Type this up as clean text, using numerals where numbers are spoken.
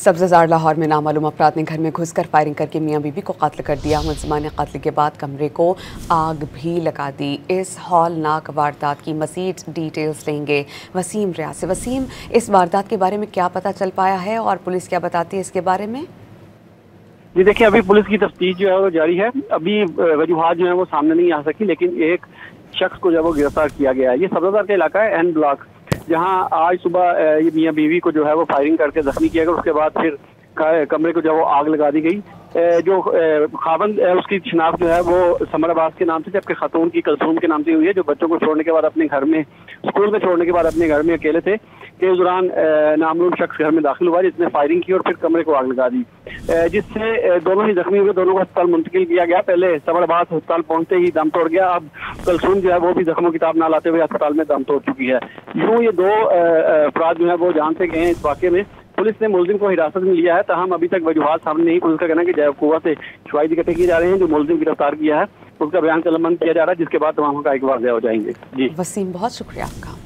सब्ज़ार लाहौर में नामालूम अफराद ने घर में घुसकर फायरिंग करके मियां बीबी को कत्ल कर दिया। मुलजिमा ने कत्ल के बाद कमरे को आग भी लगा दी। इस हौलनाक वारदात की मज़ीद डिटेल्स लेंगे वसीम रियाज से। वसीम, इस वारदात के बारे में क्या पता चल पाया है और पुलिस क्या बताती है इसके बारे में? जी देखिए, अभी पुलिस की तफ्तीश जो है वो जारी है। अभी वजूहात जो है वो सामने नहीं आ सकी, लेकिन एक शख्स को जो है वो गिरफ्तार किया गया है। ये सब्ज़ार का इलाका है, एन ब्लॉक, जहां आज सुबह ये मियां बीवी को जो है वो फायरिंग करके जख्मी किया गया। उसके बाद फिर कमरे को जो है वो आग लगा दी गई। जो खावंद उसकी शिनाख्त जो है वो समर अब्बास के नाम से, जबकि खातून की कलसूम के नाम से हुई है, जो बच्चों को छोड़ने के बाद अपने घर में, स्कूल में छोड़ने के बाद अपने घर में अकेले थे कि उस दौरान नामलूम शख्स घर में दाखिल हुआ, जिसने फायरिंग की और फिर कमरे को आग लगा दी, जिससे दोनों ही जख्मी हुए। दोनों को अस्पताल मुंतकिल किया गया। पहले समर अब्बास अस्पताल पहुंचते ही दम तोड़ गया। अब कलसूम जो है वो भी जख्मों की ताब ना लाते हुए अस्पताल में दम तोड़ चुकी है। यूं ये दो अफराद जो है वो जान से गए हैं इस वाक़े में। पुलिस ने मुलजिम को हिरासत में लिया है, ताहम अभी तक वजूहात सामने नहीं। पुलिस का कहना है कि जैव कुव्वा से शवाहिद इकट्ठे किए जा रहे हैं। जो मुलजिम गिरफ्तार किया है उसका बयान कलमबंद किया जा रहा है, जिसके बाद तमाम हक़ाइक़ वाज़ेह हो जाएंगे। जी वसीम, बहुत शुक्रिया आपका।